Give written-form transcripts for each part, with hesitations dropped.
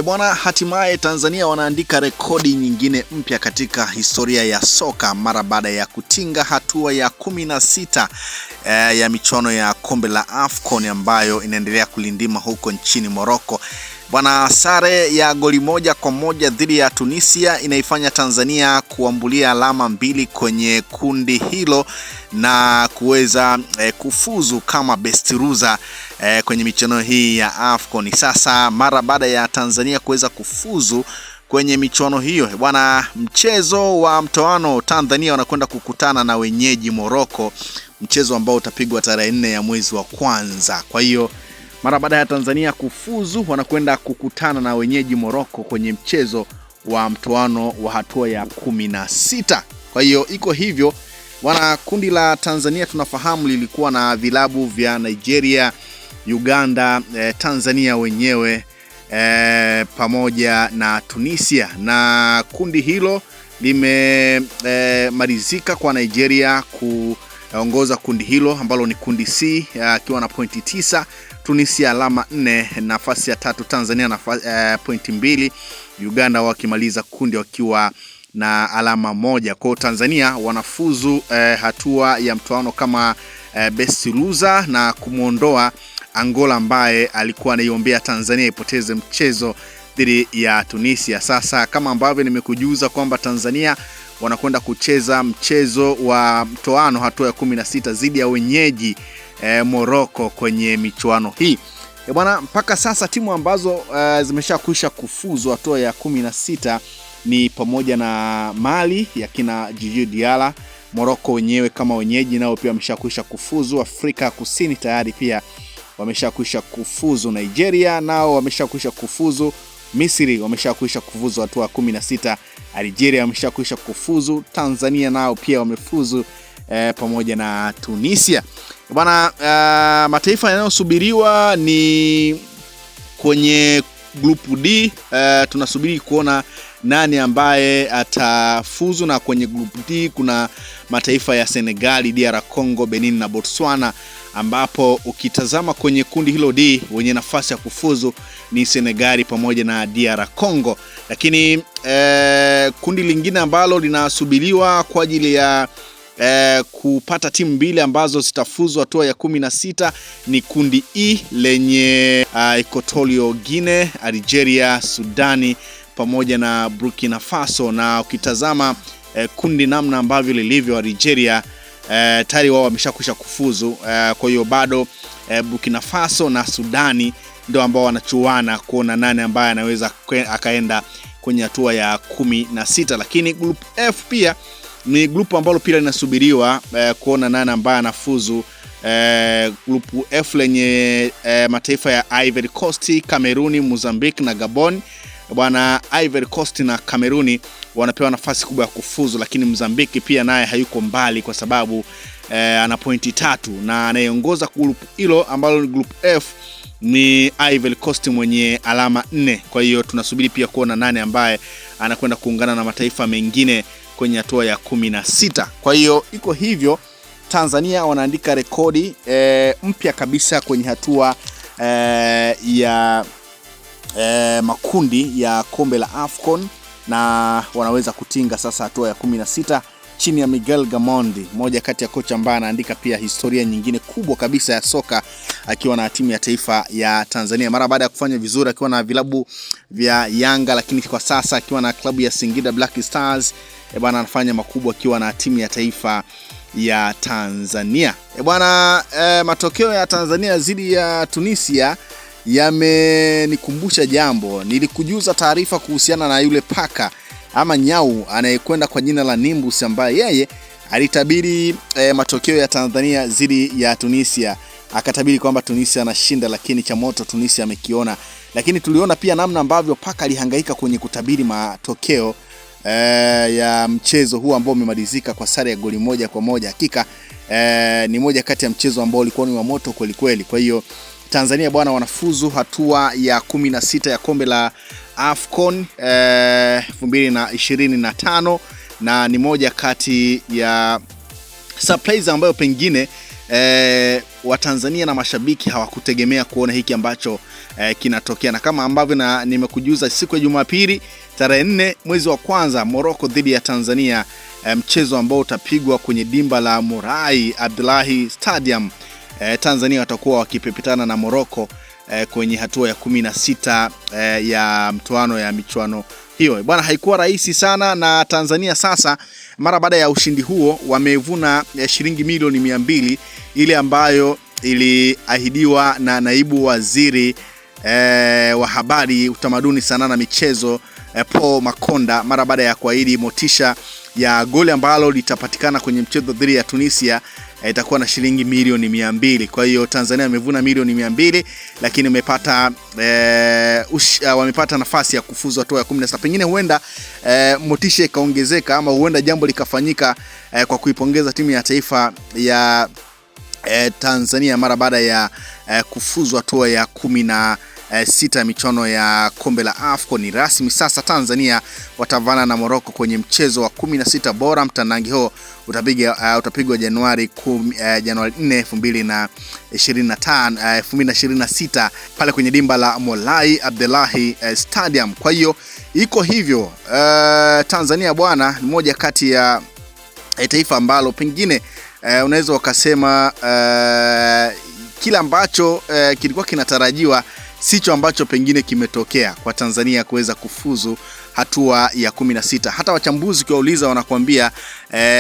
Bwana, hatimaye Tanzania wanaandika rekodi nyingine mpya katika historia ya soka mara baada ya kutinga hatua ya 16 ya michuano ya kombe la AFCON ambayo inaendelea kulindima huko nchini Morocco. Bwana, sare ya goli 1-1 dhidi ya Tunisia inaifanya Tanzania kuambulia alama 2 kwenye kundi hilo na kuweza kufuzu kama best loser kwenye michuano hii ya AFCON. Sasa mara baada ya Tanzania kuweza kufuzu kwenye michuano hiyo, bwana, mchezo wa mtoano Tanzania wanakwenda kukutana na wenyeji Morocco, mchezo ambao utapigwa tarehe 4 ya mwezi wa kwanza. Kwa hiyo mara baada ya Tanzania kufuzu wanakwenda kukutana na wenyeji Morocco kwenye mchezo wa mtoano wa hatua ya 16. Kwa hiyo iko hivyo. Wana kundi la Tanzania tunafahamu lilikuwa na vilabu vya Nigeria, Uganda, Tanzania wenyewe pamoja na Tunisia, na kundi hilo limemalizika kwa Nigeria kuongoza kundi hilo ambalo ni kundi C akiwa na pointi 9, Tunisia alama 4, nafasi ya 3 Tanzania na pointi 2, Uganda wakimaliza kundi wakiwa na alama 1. Kwa Tanzania wanafuzu hatua ya mtoano kama best loser na kumuondoa Angola ambaye alikuwa anaiombea Tanzania ipoteze mchezo dhidi ya Tunisia. Sasa kama ambavyo nimekujuza kwamba Tanzania wanakwenda kucheza mchezo wa mtoano hatua ya 16 dhidi ya wenyeji Morocco kwenye michuano hii. Bwana, mpaka sasa timu ambazo zimeshakwisha kufuzu hatua ya 16 ni pamoja na Mali ya kina Djigui Diarra, Morocco wenyewe kama wenyeji nao pia wameshakwisha kufuzu, Afrika Kusini tayari pia wameshakwisha kufuzu, Nigeria nao wameshakwisha kufuzu, Misri wameshakwisha kufuzu hatua ya 16, Algeria wameshakwisha kufuzu, Tanzania nao pia wamefuzu pamoja na Tunisia. Bwana, mataifa yanayosubiriwa ni kwenye grupu D. Tunasubiri kuona nani ambaye atafuzu, na kwenye grupu D kuna mataifa ya Senegal, DR Congo, Benin na Botswana, ambapo ukitazama kwenye kundi hilo D wenye nafasi ya kufuzu ni Senegal pamoja na DR Congo. Lakini kundi lingine ambalo linasubiriwa kwa ajili ya kupata timu mbili ambazo zitafuzu hatua ya 16 ni kundi E lenye Equatorial Guinea, Algeria, Sudani pamoja na Burkina Faso. Na ukitazama kundi namna ambavyo lilivyo, Algeria tayari wao wameshakwisha kufuzu, kwa hiyo bado Burkina Faso na Sudani ndio ambao wanachuana kuona nani ambaye anaweza akaenda kwenye hatua ya 16. Lakini group F pia ni grupu ambalo pia linasubiriwa kuona nani ambaye anafuzu. Grupu F lenye mataifa ya Ivory Coast, Cameroon, Mozambique na Gabon. Bwana, Ivory Coast na Cameroon wanapewa nafasi kubwa ya kufuzu, lakini Mozambique pia naye hayuko mbali kwa sababu ana pointi 3, na anayeongoza grupu hilo ambalo ni group F ni Ivory Coast mwenye alama 4. Kwa hiyo tunasubiri pia kuona nani ambaye anakwenda kuungana na mataifa mengine kwenye hatua ya 16. Kwa hiyo iko hivyo, Tanzania wanaandika rekodi mpya kabisa kwenye hatua ya makundi ya kombe la AFCON, na wanaweza kutinga sasa hatua ya 16 chini ya Miguel Gamondi, moja kati ya kocha ambaye anaandika pia historia nyingine kubwa kabisa ya soka akiwa na timu ya taifa ya Tanzania mara baada ya kufanya vizuri akiwa na vilabu vya Yanga, lakini kwa sasa akiwa na klabu ya Singida Black Stars. Bwana, anafanya makubwa akiwa na timu ya taifa ya Tanzania. Bwana, matokeo ya Tanzania dhidi ya Tunisia yamenikumbusha jambo. Nilikujuza taarifa kuhusiana na yule paka ama nyau anayekwenda kwa jina la Nimbus, ambaye yeye alitabiri matokeo ya Tanzania dhidi ya Tunisia, akatabiri kwamba Tunisia anashinda, lakini cha moto Tunisia amekiona. Lakini tuliona pia namna ambavyo paka alihangaika kwenye kutabiri matokeo ya mchezo huu ambao umemalizika kwa sare ya goli 1-1. Hakika ni moja kati ya mchezo ambao ulikuwa ni wa moto kweli kweli. Kwa hiyo Tanzania bwana wanafuzu hatua ya 16 ya kombe la AFCON 2025, na ni moja kati ya surprise ambayo pengine Watanzania na mashabiki hawakutegemea kuona hiki ambacho kinatokea, na kama ambavyo nimekujuza siku ya Jumapili tarehe 4 mwezi wa kwanza, Morocco dhidi ya Tanzania, mchezo ambao utapigwa kwenye dimba la Morai Abdullahi Stadium. Tanzania watakuwa wakipepetana na Morocco kwenye hatua ya 16 ya mtoano ya michuano hiyo. Bwana, haikuwa rahisi sana, na Tanzania sasa mara baada ya ushindi huo wamevuna shilingi milioni 200, ile ambayo iliahidiwa na naibu waziri wa habari, utamaduni, sanaa na michezo Paul Makonda, mara baada ya kuahidi motisha ya goli ambalo litapatikana kwenye mchezo dhidi ya Tunisia itakuwa na shilingi milioni 200. Kwa hiyo Tanzania wamevuna milioni 200, lakini wamepata nafasi ya kufuzu hatua ya 16. Pengine huenda motisha ikaongezeka, ama huenda jambo likafanyika kwa kuipongeza timu ya taifa ya Tanzania mara baada ya kufuzu hatua ya 16 michuano ya kombe la AFCON. Ni rasmi sasa, Tanzania watavana na Morocco kwenye mchezo wa 16 bora. Mtanangi huo utapigwa Januari 4, 2026 pale kwenye dimba la Morai Abdullahi Stadium. Kwa hiyo iko hivyo, Tanzania bwana ni moja kati ya taifa ambalo pengine unaweza ukasema kila ambacho kilikuwa kinatarajiwa sicho ambacho pengine kimetokea kwa Tanzania kuweza kufuzu hatua ya 16. Hata wachambuzi ukiwauliza wanakuambia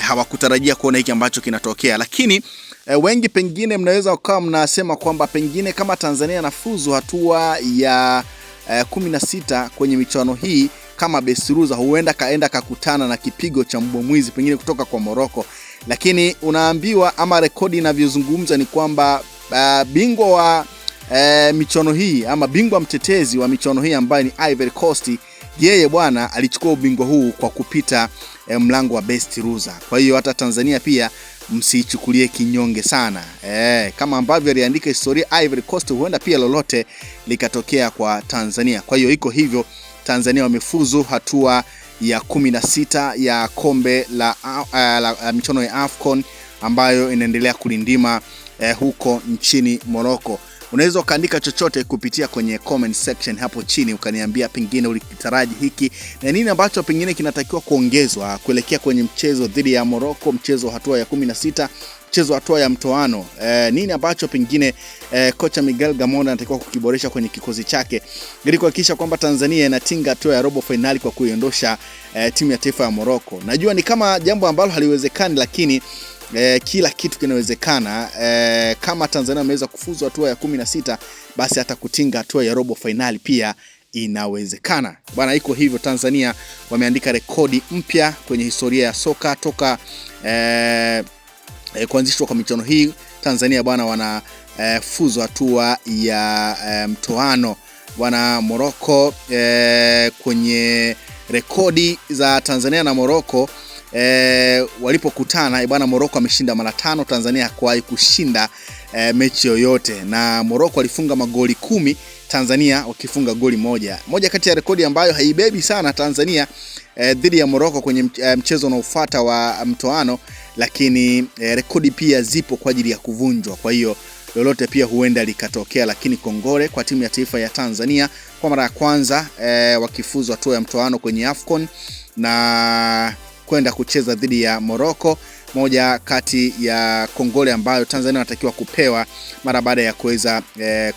hawakutarajia kuona hiki ambacho kinatokea, lakini wengi pengine mnaweza ukawa mnasema kwamba pengine kama Tanzania nafuzu hatua ya 16 kwenye michuano hii kama best loser, huenda kaenda kakutana na kipigo cha mbwa mwizi pengine kutoka kwa Morocco. Lakini unaambiwa ama rekodi inavyozungumza ni kwamba bingwa wa michuano hii ama bingwa mtetezi wa michuano hii ambaye ni Ivory Coast, yeye bwana alichukua ubingwa huu kwa kupita mlango wa best loser. Kwa hiyo hata Tanzania pia msichukulie kinyonge sana. Kama ambavyo aliandika historia Ivory Coast, huenda pia lolote likatokea kwa Tanzania. Kwa hiyo iko hivyo, Tanzania wamefuzu hatua ya 16 ya kombe la michuano ya AFCON ambayo inaendelea kulindima huko nchini Morocco. Unaweza ukaandika chochote kupitia kwenye comment section hapo chini, ukaniambia pengine ulikitaraji hiki na nini ambacho pengine kinatakiwa kuongezwa kuelekea kwenye mchezo dhidi ya Morocco, mchezo hatua ya 16, mchezo hatua ya mtoano. Nini ambacho pengine kocha Miguel Gamondi anatakiwa kukiboresha kwenye kikosi chake ili kuhakikisha kwamba Tanzania inatinga hatua ya robo finali kwa kuiondosha timu ya taifa ya Morocco. Najua ni kama jambo ambalo haliwezekani, lakini kila kitu kinawezekana. Kama Tanzania imeweza kufuzu hatua ya 16, basi hata kutinga hatua ya robo finali pia inawezekana. Bwana, iko hivyo, Tanzania wameandika rekodi mpya kwenye historia ya soka toka kuanzishwa kwa michuano hii. Tanzania bwana wana fuzu hatua ya mtoano. Bwana, Morocco kwenye rekodi za Tanzania na Morocco walipokutana bwana, Morocco ameshinda mara 5, Tanzania hakuwahi kushinda mechi yoyote, na Morocco alifunga magoli 10, Tanzania wakifunga goli moja. Moja kati ya rekodi ambayo haibebi sana Tanzania dhidi ya Morocco kwenye mchezo unaofuata wa mtoano, lakini rekodi pia zipo kwa ajili ya kuvunjwa. Kwa hiyo lolote pia huenda likatokea, lakini kongole kwa timu ya taifa ya Tanzania kwa mara ya kwanza wakifuzu hatua ya mtoano kwenye AFCON na kwenda kucheza dhidi ya Morocco, moja kati ya kongole ambayo Tanzania wanatakiwa kupewa mara baada ya kuweza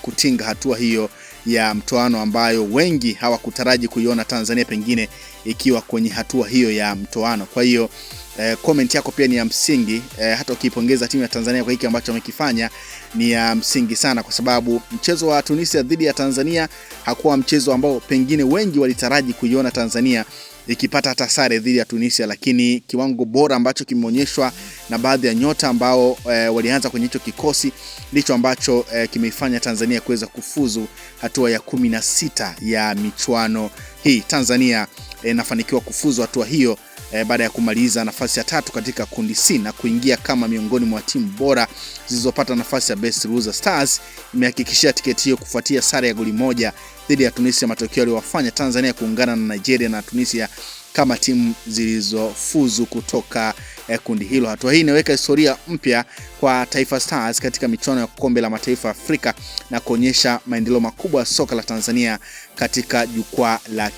kutinga hatua hiyo ya mtoano ambayo wengi hawakutaraji kuiona Tanzania pengine ikiwa kwenye hatua hiyo ya mtoano. Kwa hiyo comment yako pia ni ya msingi, hata ukipongeza timu ya Tanzania kwa hiki ambacho wamekifanya ni ya msingi sana, kwa sababu mchezo wa Tunisia dhidi ya Tanzania hakuwa mchezo ambao pengine wengi walitaraji kuiona Tanzania ikipata hata sare dhidi ya Tunisia, lakini kiwango bora ambacho kimeonyeshwa na baadhi ya nyota ambao walianza kwenye hicho kikosi ndicho ambacho kimeifanya Tanzania kuweza kufuzu hatua ya 16 ya michuano hii. Tanzania inafanikiwa kufuzu hatua hiyo baada ya kumaliza nafasi ya 3 katika kundi C na kuingia kama miongoni mwa timu bora zilizopata nafasi ya best loser. Stars imehakikishia tiketi hiyo kufuatia sare ya goli moja dhidi ya Tunisia, matokeo yaliyowafanya Tanzania kuungana na Nigeria na Tunisia kama timu zilizofuzu kutoka kundi hilo. Hatua hii inaweka historia mpya kwa Taifa Stars katika michuano ya kombe la mataifa Afrika na kuonyesha maendeleo makubwa ya soka la Tanzania katika jukwaa la